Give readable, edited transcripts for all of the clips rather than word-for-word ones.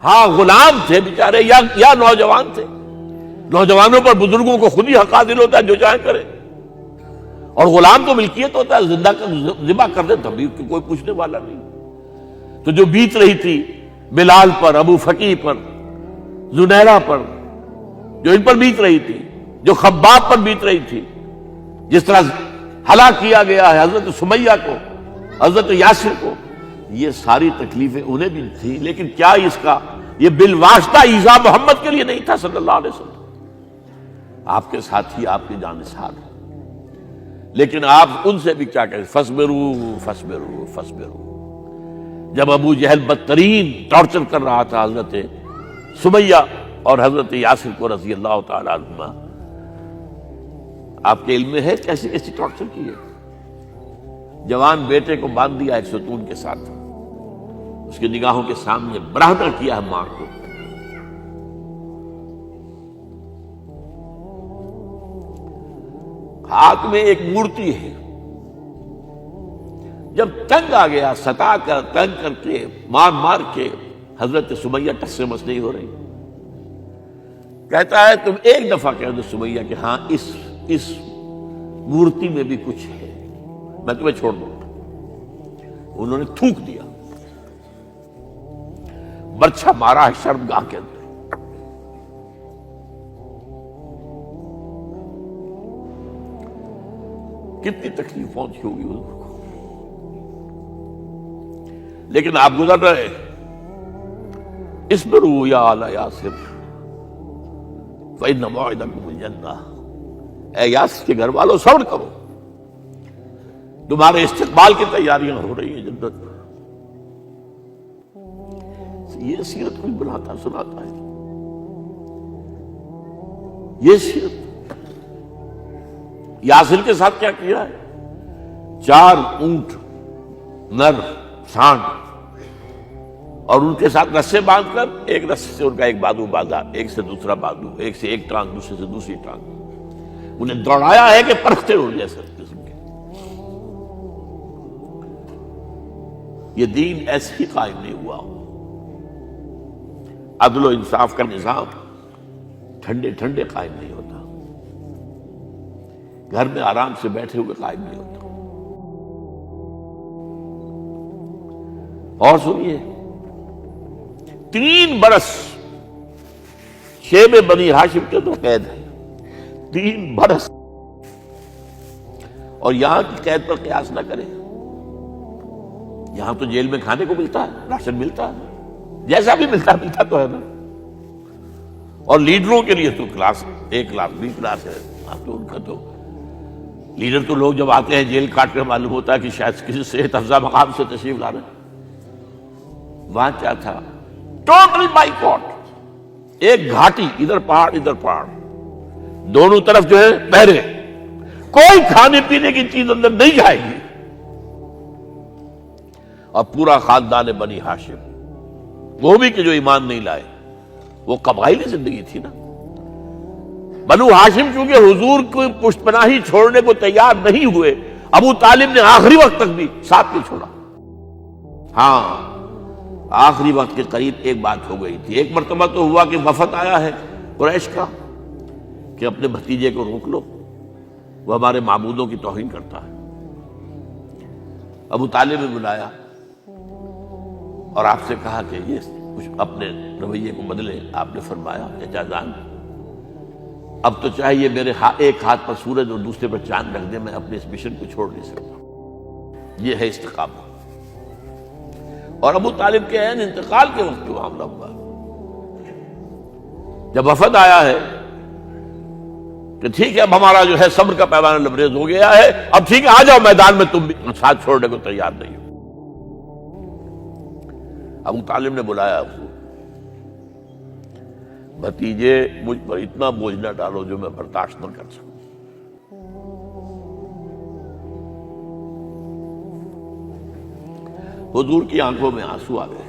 ہاں غلام تھے بیچارے یا نوجوان تھے. نوجوانوں پر بزرگوں کو خود ہی حق حاصل ہوتا ہے جو چاہے کرے. اور غلام تو ملکیت ہوتا ہے, زندہ ذبح کر دے تبھی کوئی پوچھنے والا نہیں. تو جو بیت رہی تھی بلال پر, ابو فقیہ پر, زنیرہ پر, جو ان پر بیت رہی تھی, جو خباب پر بیت رہی تھی, جس طرح ہلاک کیا گیا ہے حضرت سمیہ کو, حضرت یاسر کو, یہ ساری تکلیفیں انہیں بھی تھی. لیکن کیا اس کا یہ بالواسطہ ایذا محمد کے لیے نہیں تھا صلی اللہ علیہ وسلم. آپ کے ساتھی آپ کی جانثار ہیں, لیکن آپ ان سے بھی کیا کہیں, فصبروا فصبروا فصبروا. جب ابو جہل بدترین ٹارچر کر رہا تھا حضرت سمیہ اور حضرت یاسر کو رضی اللہ تعالی عنہما, آپ کے علم میں ہے کیسی کیسی ٹارچر کی ہے. جوان بیٹے کو باندھ دیا ایک ستون کے ساتھ, اس کی نگاہوں کے سامنے برہنہ کیا ہے ماں کو. ہاتھ میں ایک مورتی ہے. جب تنگ آ گیا, ستا کر تنگ کر کے مار مار کے حضرت سمیہ ٹس سے مس نہیں ہو رہی. کہتا ہے تم ایک دفعہ کہہ دو سمیہ کہ ہاں اس مورتی میں بھی کچھ ہے, میں تمہیں چھوڑ دوں گا. انہوں نے تھوک دیا, برچھا مارا ہے شرمگاہ کے اندر. کتنی تکلیف پہنچی ہوگی حضور کو, لیکن آپ گزر رہے. اصبروا یا آل یاسر فإن موعدکم الجنہ. اے یاسر کے گھر والوں صبر کرو, تمہارے استقبال کی تیاریاں ہو رہی ہیں جنت. یہ سیرت کوئی بناتا سناتا ہے, یہ سیرت. یاسر کے ساتھ کیا کیا ہے, 4 اونٹ نر سانڈ, اور ان کے ساتھ رسے باندھ کر ایک رسے سے ان کا ایک بازو باندھا, ایک سے دوسرا بازو, ایک سے ایک ٹانگ, دوسرے سے دوسری ٹانگ. انہیں دوڑایا ہے کہ پرکھتے اڑ جیسے قسم کے. یہ دین ایسے ہی قائم نہیں ہوا. عدل و انصاف کا نظام ٹھنڈے ٹھنڈے قائم نہیں ہوتا, گھر میں آرام سے بیٹھے ہوئے قائم نہیں ہوتا. اور سنیے, 3 برس شیب بنی ہاشم کے تو قید ہے, 3 برس. اور یہاں کی قید پر قیاس نہ کریں. یہاں تو جیل میں کھانے کو ملتا ہے, راشن ملتا ہے, جیسا بھی ملتا تو ہے نا. اور لیڈروں کے لیے تو class A class B class ہے. اب تو ان کا تو لیڈر تو لوگ جب آتے ہیں جیل کاٹ کر معلوم ہوتا ہے کہ شاید کسی صحت افزا مقام سے تشریف لا رہے ہیں. وہاں کیا تھا, ٹوٹل بائیکاٹ. ایک گھاٹی, ادھر پہاڑ ادھر پہاڑ, دونوں طرف جو ہے پہرے, کوئی کھانے پینے کی چیز اندر نہیں جائے گی. اور پورا خاندان بنی ہاشم, وہ بھی کہ جو ایمان نہیں لائے, وہ قبائلی زندگی تھی نا. بنو ہاشم چونکہ حضور کو پشت پناہی چھوڑنے کو تیار نہیں ہوئے, ابو طالب نے آخری وقت تک بھی ساتھ نہیں چھوڑا. ہاں آخری وقت کے قریب ایک بات ہو گئی تھی. ایک مرتبہ تو ہوا کہ وفد آیا ہے قریش کا کہ اپنے بھتیجے کو روک لو, وہ ہمارے معبودوں کی توہین کرتا ہے. ابو طالب نے بلایا اور آپ سے کہا کہ یہ کچھ اپنے رویے کو بدلے. آپ نے فرمایا کہ جان اب تو چاہیے میرے ایک ہاتھ پر سورج اور دوسرے پر چاند رکھ دے, میں اپنے اس مشن کو چھوڑ نہیں سکتا. یہ ہے استقامت. اور ابو طالب کے عین انتقال کے وقت جو معاملہ ہوا, جب وفد آیا ہے کہ ٹھیک ہے اب ہمارا جو ہے صبر کا پیمانہ لبریز ہو گیا ہے, اب ٹھیک ہے آ جاؤ میدان میں, تم بھی ساتھ چھوڑنے کو تیار نہیں ہو. ابو طالب نے بلایا اس کو, بھتیجے مجھ پر اتنا بوجھ نہ ڈالو جو میں برداشت نہ کر سکوں. حضور کی آنکھوں میں آنسو آ گئے.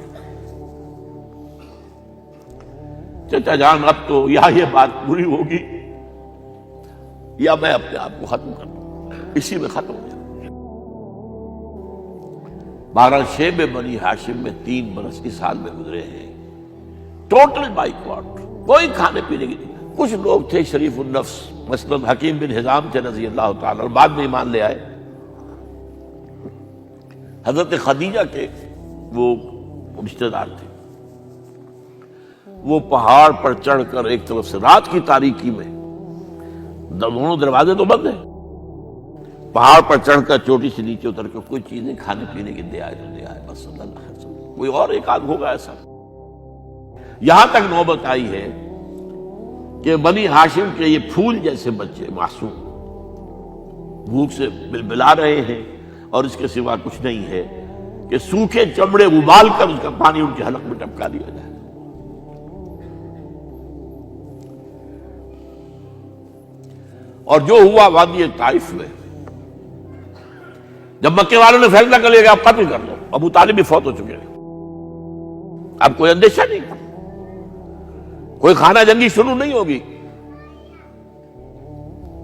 چچا جان اب تو یا یہ بات پوری ہوگی یا میں اپنے آپ کو ختم کر دوں, اسی میں ختم ہو جائے. بہرحال شیب بنی ہاشم میں 3 برس اس حال میں گزرے ہیں ٹوٹل بائیکاٹ، کوئی کھانے پینے کی نہیں۔ کچھ لوگ تھے شریف النفس، مثلا حکیم بن حزام تھے رضی اللہ تعالیٰ، اور بعد میں ایمان لے آئے۔ حضرت خدیجہ کے وہ رشتہ دار تھے، وہ پہاڑ پر چڑھ کر ایک طرف سے رات کی تاریکی میں، دونوں دروازے تو بند ہیں، پہاڑ پر چڑھ کر چوٹی سے نیچے اتر کر کوئی چیزیں کھانے پینے کی دے آئے تو دے آئے، بس صلی اللہ علیہ وسلم۔ کوئی اور ایک آدھ ہوگا ایسا۔ یہاں تک نوبت آئی ہے کہ بنی ہاشم کے یہ پھول جیسے بچے معصوم بھوک سے بلبلا رہے ہیں، اور اس کے سوا کچھ نہیں ہے کہ سوکھے چمڑے ابال کر اس کا پانی ان کے حلق میں ٹپکا دیا جائے۔ اور جو ہوا وادی طائف میں، جب مکے والوں نے فیصلہ کر لیا کہ آپ قتل کر دو، ابو طالب بھی فوت ہو چکے ہیں، اب کوئی اندیشہ نہیں، کوئی خانہ جنگی شروع نہیں ہوگی،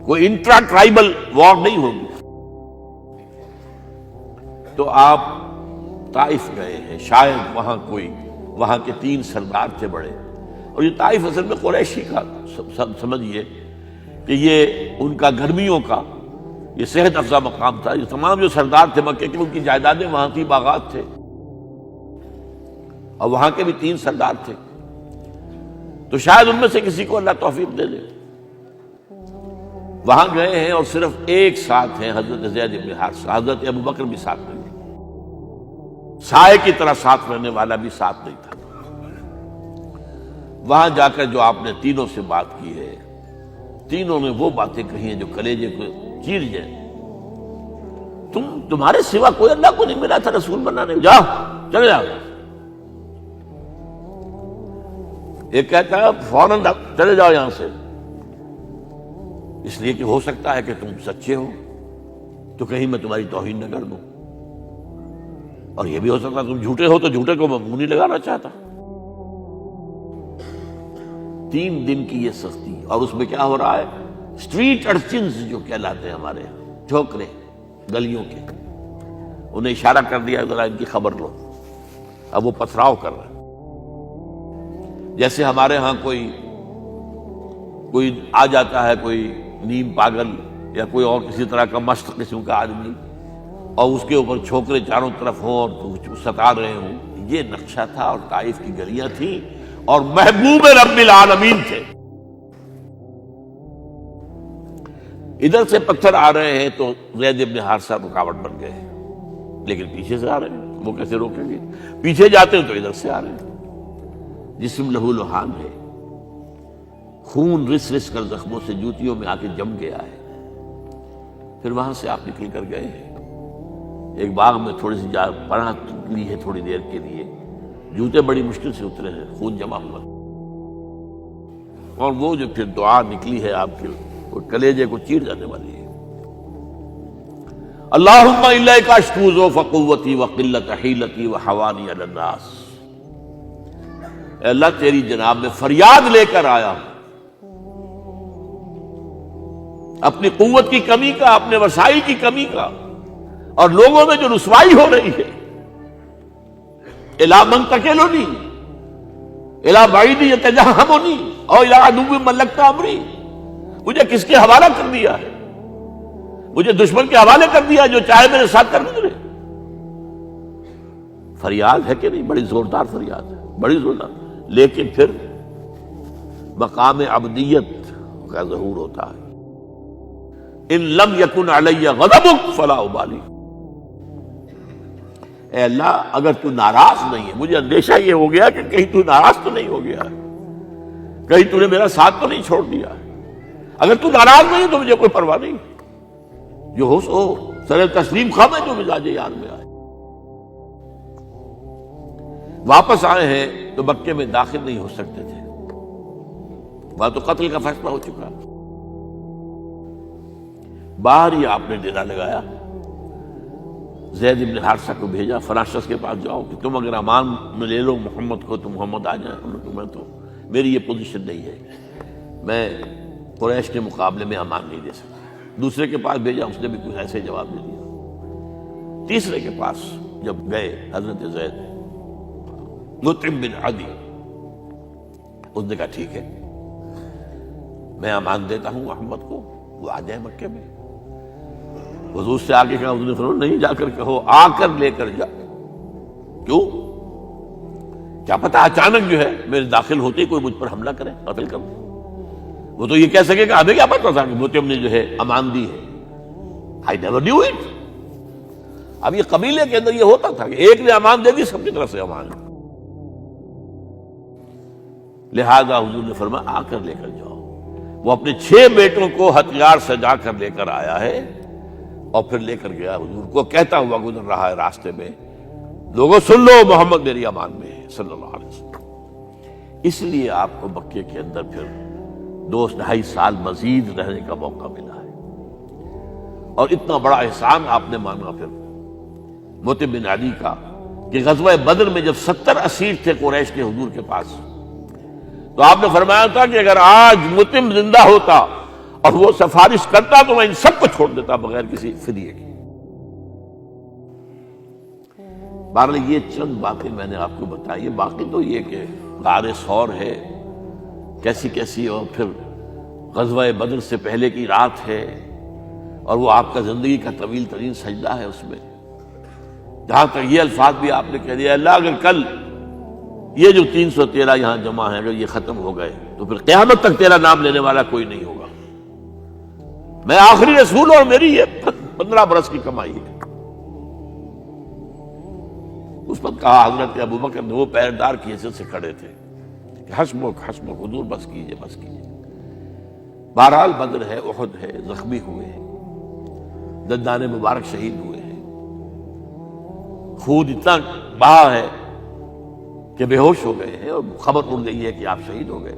کوئی انٹرا ٹرائبل وار نہیں ہوگی، تو آپ طائف گئے ہیں۔ شاید وہاں کے 3 سردار تھے بڑے، اور یہ طائف اصل میں قریشی کا سمجھیے کہ یہ ان کا گرمیوں کا یہ صحت افزا مقام تھا۔ یہ تمام جو سردار تھے مکے کے، ان کی جائیدادیں وہاں تھی، باغات تھے، اور وہاں کے بھی 3 سردار تھے، تو شاید ان میں سے کسی کو اللہ توفیق دے دے۔ وہاں گئے ہیں اور صرف ایک ساتھ ہیں، حضرت زید بن حارثہ، حضرت ابو بکر بھی ساتھ نہیں، سائے کی طرح ساتھ رہنے والا بھی ساتھ نہیں تھا۔ وہاں جا کر جو آپ نے تینوں سے بات کی ہے، تینوں نے وہ باتیں کہی ہیں جو کلیجے کو چیر جائیں۔ تمہارے سوا کوئی اللہ کو نہیں ملا تھا رسول بنانے، جاؤ چلے جاؤ۔ ایک کہتا ہے فوراً چلے جاؤ یہاں سے، اس لیے کہ ہو سکتا ہے کہ تم سچے ہو تو کہیں میں تمہاری توہین نہ کر دوں، اور یہ بھی ہو سکتا ہے تم جھوٹے ہو تو جھوٹے کو میں منہ نہیں لگانا چاہتا۔ 3 دن کی یہ سختی، اور اس میں کیا ہو رہا ہے، اسٹریٹ ارچنز جو کہلاتے ہیں ہمارے یہاں، چھوکرے گلیوں کے، انہیں اشارہ کر دیا ذرا ان کی خبر لو، اب وہ پتھراؤ کر رہے ہیں۔ جیسے ہمارے ہاں کوئی آ جاتا ہے، کوئی نیم پاگل یا کوئی اور کسی طرح کا مست قسم کا آدمی، اور اس کے اوپر چھوکرے چاروں طرف ہوں اور ستا رہے ہوں، یہ نقشہ تھا، اور طائف کی گلیاں تھیں، اور محبوب رب العالمین تھے۔ ادھر سے پتھر آ رہے ہیں تو زید بن حارثہ رکاوٹ بن گئے ہیں، لیکن پیچھے سے آ رہے ہیں، وہ کیسے روکیں گے؟ پیچھے جاتے ہیں تو ادھر سے آ رہے ہیں۔ جسم لہو لہان ہے، خون رس رس کر زخموں سے جوتیوں میں آ کے جم گیا ہے۔ پھر وہاں سے آپ نکل کر گئے ہیں، ایک باغ میں تھوڑی سی پناہ لی ہے تھوڑی دیر کے لیے، جوتے بڑی مشکل سے اترے ہیں، خون جمع ہوا، اور وہ جو پھر دعا نکلی ہے آپ کے، وہ کلیجے کو چیر جانے والی ہے۔ اللہم الیک اشکو ضعف قوتی وقلت حیلتی وحوانی علی الناس، اے اللہ تیری جناب میں فریاد لے کر آیا ہوں، اپنی قوت کی کمی کا، اپنے وسائل کی کمی کا، اور لوگوں میں جو رسوائی ہو رہی ہے۔ الی من تکلنی الی بعید یتجہمنی او الی عدو ملکت امری، مجھے کس کے حوالہ کر دیا ہے؟ مجھے دشمن کے حوالے کر دیا جو چاہے میرے ساتھ کر گزرے۔ فریاد ہے کہ نہیں؟ بڑی زوردار فریاد ہے، بڑی زوردار، لیکن پھر مقام عبدیت کا ظہور ہوتا ہے۔ ان لم یکن علی غضبک فلا ابالی، اے اللہ اگر تو ناراض نہیں ہے، مجھے اندیشہ یہ ہو گیا کہ کہیں تو ناراض تو نہیں ہو گیا ہے، کہیں تو نے میرا ساتھ تو نہیں چھوڑ دیا ہے۔ اگر تو ناراض نہیں ہے تو مجھے کوئی پرواہ نہیں، جو ہو سو سر تسلیم خم ہے جو مزاج یار میں آئے۔ واپس آئے ہیں تو مکے میں داخل نہیں ہو سکتے تھے، وہاں تو قتل کا فیصلہ ہو چکا۔ باہر ہی آپ نے ڈیرا لگایا، زید بن حارثہ کو بھیجا، فلاں شخص کے پاس جاؤ کہ تم اگر امان میں لے لو محمد کو تو محمد آ جائیں، تمہیں تو میری یہ پوزیشن نہیں ہے، میں قریش کے مقابلے میں امان نہیں دے سکتا۔ دوسرے کے پاس بھیجا، اس نے بھی کچھ ایسے جواب دے دیا۔ تیسرے کے پاس جب گئے حضرت زید، مطعم بن عدی، اس نے کہا ٹھیک ہے، میں امان دیتا ہوں محمد کو، وہ آ جائے مکے میں۔ حضور سے آگے کہا، حضور نے فرمایا نہیں جا کر کہو، آ کر لے کر جا۔ کیوں؟ کیا پتا اچانک جو ہے میرے داخل ہوتے ہی کوئی مجھ پر حملہ کرے، قتل کر دے۔ وہ تو یہ کہہ سکے کہ ہمیں کیا پتا تھا کہ مطعم نے جو ہے امان دی ہے، I never knew it۔ اب یہ قبیلے کے اندر یہ ہوتا تھا کہ ایک نے امان دے دی، سب کی طرف سے امان۔ لہذا حضور نے فرمایا آ کر لے کر جاؤ۔ وہ اپنے 6 بیٹوں کو ہتھیار سجا کر لے کر آیا ہے اور پھر لے کر گیا حضور کو، کہتا ہوا گزر رہا ہے راستے میں، لوگوں سن لو محمد میری امان میں ہے صلی اللہ علیہ وسلم۔ اس لیے آپ کو مکے کے اندر پھر 2-2.5 سال مزید رہنے کا موقع ملا ہے، اور اتنا بڑا احسان آپ نے مانا پھر مطعم بن عدی کا کہ غزوہ بدر میں جب 70 اسیر تھے قریش کے حضور کے پاس، تو آپ نے فرمایا تھا کہ اگر آج مطعم زندہ ہوتا اور وہ سفارش کرتا تو میں ان سب کو چھوڑ دیتا بغیر کسی فدیے کے۔ بہرحال یہ چند باتیں میں نے آپ کو بتائی، باقی تو یہ کہ غار ثور ہے کیسی کیسی، اور پھر غزوہ بدر سے پہلے کی رات ہے، اور وہ آپ کا زندگی کا طویل ترین سجدہ ہے اس میں، جہاں تک یہ الفاظ بھی آپ نے کہہ دیا، اللہ اگر کل یہ جو 313 یہاں جمع ہیں اگر یہ ختم ہو گئے تو پھر قیامت تک تیرا نام لینے والا کوئی نہیں ہوگا، میں آخری رسول اور میری یہ 15 برس کی کمائی ہے۔ اس وقت کہا حضرت ابوبکر نے، وہ پیردار کی حیثیت سے کھڑے تھے، کہ حسبک حسبک، حضور بس کیجئے بس کیجئے۔ بہرحال بدر ہے، احد ہے، زخمی ہوئے ہیں، دندان مبارک شہید ہوئے ہیں، خون اتنا بہا ہے کہ بے ہوش ہو گئے ہیں، اور خبر اڑ گئی ہے کہ آپ شہید ہو گئے۔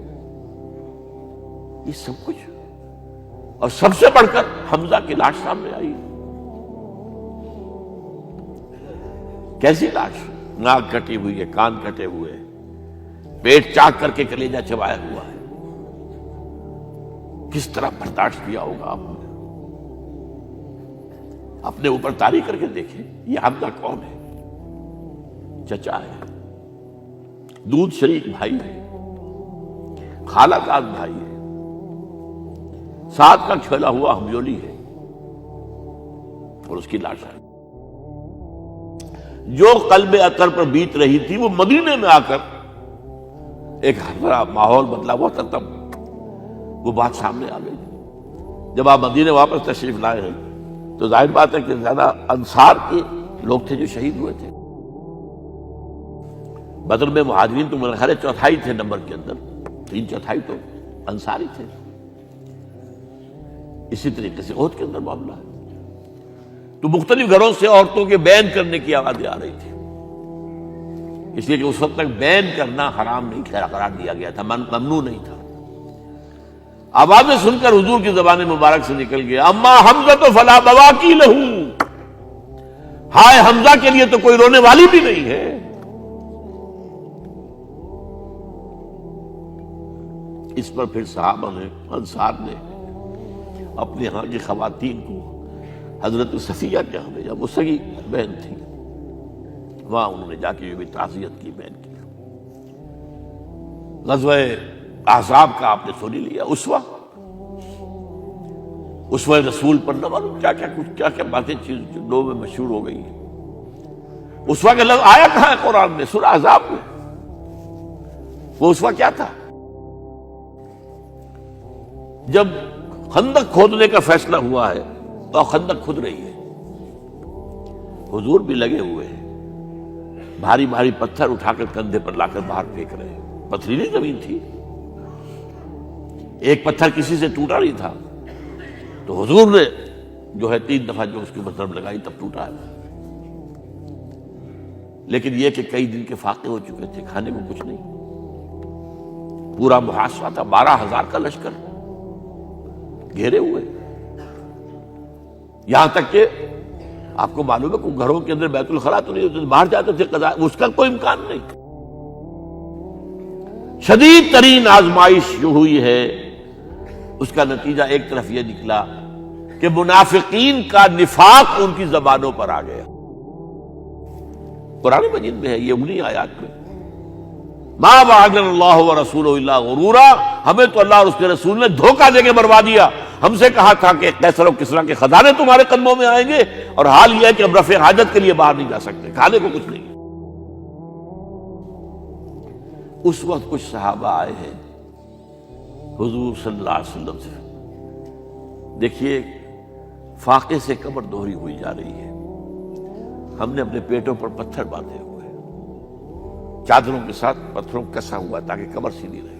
یہ سب کچھ، اور سب سے بڑھ کر حمزہ کی لاش سامنے آئی، کیسی لاش، ناک کٹی ہوئی ہے، کان کٹے ہوئے ہیں، پیٹ چاک کر کے کلیجہ چبایا ہوا ہے، کس طرح برداشت کیا ہوگا آپ نے؟ اپنے اوپر تاری کر کے دیکھیں، یہ حمزہ کون ہے؟ چچا ہے، دودھ شریک بھائی ہے، خالہ زاد بھائی ہے، ساتھ کا کھیلا ہوا ہمجولی ہے، اور اس کی لاش ہے۔ جو قلب اطہر پر بیت رہی تھی وہ مدینے میں آ کر ایک بڑا ماحول بدلا ہوا تھا، تب وہ بات سامنے آ گئی۔ جب آپ مدینے واپس تشریف لائے ہیں تو ظاہر بات ہے کہ زیادہ انصار کے لوگ تھے جو شہید ہوئے تھے۔ بدر میں مہاجرین تو میرے خیال ہے 1/4 تھے نمبر کے اندر، 3/4 تو انصاری تھے۔ اسی طریقے سے احد کے اندر معاملہ ہے، تو مختلف گھروں سے عورتوں کے بین کرنے کی آوازیں آ رہی تھی، اس لیے کہ اس وقت تک بین کرنا حرام نہیں قرار دیا گیا تھا، ممنوع نہیں تھا۔ آوازیں سن کر حضور کی زبان مبارک سے نکل گیا، اما حمزہ تو فلا بواکی لہو، ہائے حمزہ کے لیے تو کوئی رونے والی بھی نہیں ہے۔ اس پر پھر صحابہ نے، انصار نے اپنے ہاں کی خواتین کو حضرت صفیہ کے ہاں بھیجا، وہ سگی بہن تھی، وہاں انہوں نے جا کے یہ بھی تعزیت کی بہن کی۔ غزوہ احزاب کا آپ نے سن لیا، اسوہ رسول پر نہ معلوم کیا کیا باتیں چیز لوگوں میں مشہور ہو گئی ہیں۔ اسوہ کا لفظ آیا کہاں ہے قرآن میں؟ سورہ احزاب میں۔ وہ اسوہ کیا تھا؟ جب خندق کھودنے کا فیصلہ ہوا ہے تو خندق کھود رہی ہے، حضور بھی لگے ہوئے ہیں، بھاری بھاری پتھر اٹھا کر کندھے پر لا کر باہر پھینک رہے ہیں، پتھریلی زمین تھی، ایک پتھر کسی سے ٹوٹا نہیں تھا، تو حضور نے جو ہے 3 دفعہ جو اس کی ضرب لگائی تب ٹوٹا ہے۔ لیکن یہ کہ کئی دن کے فاقے ہو چکے تھے، کھانے کو کچھ نہیں، پورا محاصرہ تھا، 12,000 کا لشکر گھیرے ہوئے، یہاں تک کہ آپ کو معلوم ہے کہ گھروں کے اندر بیت الخلاء تو نہیں ہوتے، باہر جاتے تھے قضاء، اس کا کوئی امکان نہیں۔ شدید ترین آزمائش جو ہوئی ہے اس کا نتیجہ ایک طرف یہ نکلا کہ منافقین کا نفاق ان کی زبانوں پر آ گیا۔ قرآن مجید میں ہے یہ انہی آیات میں، ما وعدنا اللہ ورسولہ الا غرورا، ہمیں تو اللہ اور اس کے رسول نے دھوکہ دے کے مروا دیا۔ ہم سے کہا تھا کہ قیصر و کسریٰ کے خزانے تمہارے قدموں میں آئیں گے، اور حال یہ ہے کہ اب رفع حاجت کے لیے باہر نہیں جا سکتے، کھانے کو کچھ نہیں۔ اس وقت کچھ صحابہ آئے ہیں حضور صلی اللہ علیہ وسلم سے، دیکھیے فاقے سے کمر دوہری ہوئی جا رہی ہے، ہم نے اپنے پیٹوں پر پتھر باندھے ہوئے، چادروں کے ساتھ پتھروں کسا ہوا تاکہ کمر سیدھی رہے۔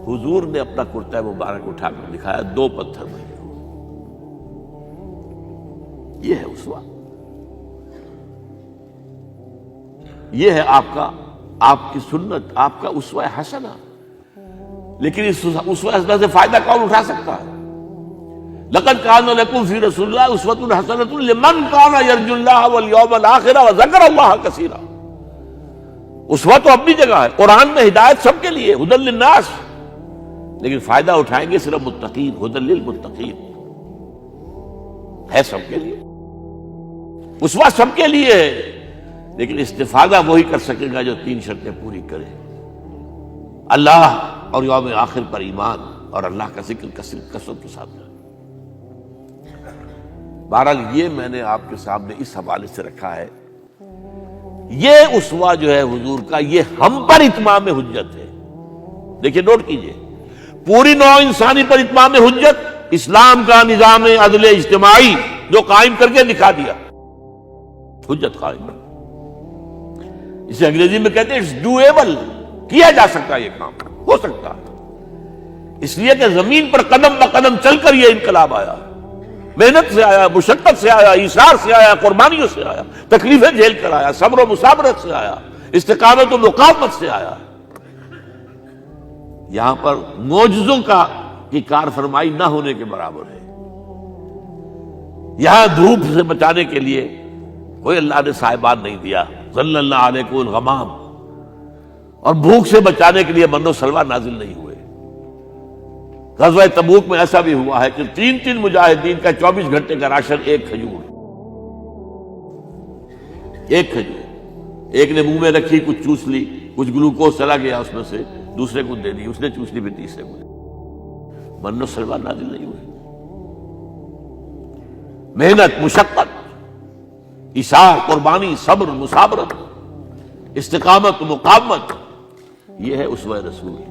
حضور نے اپنا کرتا مبارک اٹھا کر دکھایا، 2 پتھر بنے ہوئے۔ یہ ہے اسوہ، یہ ہے آپ کی سنت، آپ کا اسوہ حسنہ۔ لیکن اس اسوہ حسنہ سے فائدہ کون اٹھا سکتا ہے؟ لقد کان لکم فی رسول اللہ اسوۃ حسنۃ لمن کان یرجو اللہ والیوم الآخر وذکر اللہ کثیرا۔ اسوہ تو اپنی جگہ ہے، قرآن میں ہدایت سب کے لیے، ھدی للناس، لیکن فائدہ اٹھائیں گے صرف متقین، ھدی للمتقین ہے سب کے لیے، اسوہ سب کے لیے ہے، لیکن استفادہ وہی کر سکے گا جو 3 شرطیں پوری کرے: اللہ اور یوم آخر پر ایمان، اور اللہ کا ذکر کثرت کے ساتھ کرے۔ بہرحال یہ میں نے آپ کے سامنے اس حوالے سے رکھا ہے، یہ اسوہ جو ہے حضور کا، یہ ہم پر اتمام حجت ہے۔ دیکھیے نوٹ کیجئے، پوری نوع انسانی پر اتمام حجت، اسلام کا نظام عدل اجتماعی جو قائم کر کے دکھا دیا، حجت قائم، اسے انگریزی میں کہتے ہیں اٹس ڈویبل، کیا جا سکتا ہے، یہ کام ہو سکتا ہے، اس لیے کہ زمین پر قدم بقدم چل کر یہ انقلاب آیا، محنت سے آیا، مشقت سے آیا، ایثار سے آیا، قربانیوں سے آیا، تکلیفیں جھیل کر آیا، صبر و مصابرت سے آیا، استقامت و مقاومت سے آیا۔ یہاں پر معجزوں کی کار فرمائی نہ ہونے کے برابر ہے۔ یہاں دھوپ سے بچانے کے لیے کوئی اللہ نے صاحبان نہیں دیا، ظل اللہ علیکم الغمام، اور بھوک سے بچانے کے لیے من و سلوہ نازل نہیں ہوئے۔ غزوہ تبوک میں ایسا بھی ہوا ہے کہ 3 مجاہدین کا 24 گھنٹے کا راشن ایک کھجور، ایک نے منہ میں رکھی، کچھ چوس لی، کچھ گلوکوز چلا گیا اس میں سے، دوسرے کو دے دی، اس نے چوس لی، پھر تیسرے کو دے دی۔ من و سلوہ نازل نہیں ہوئے۔ محنت، مشقت، ایثار، قربانی، صبر، مصابرت، استقامت، مقاومت، یہ ہے اسوہ رسول۔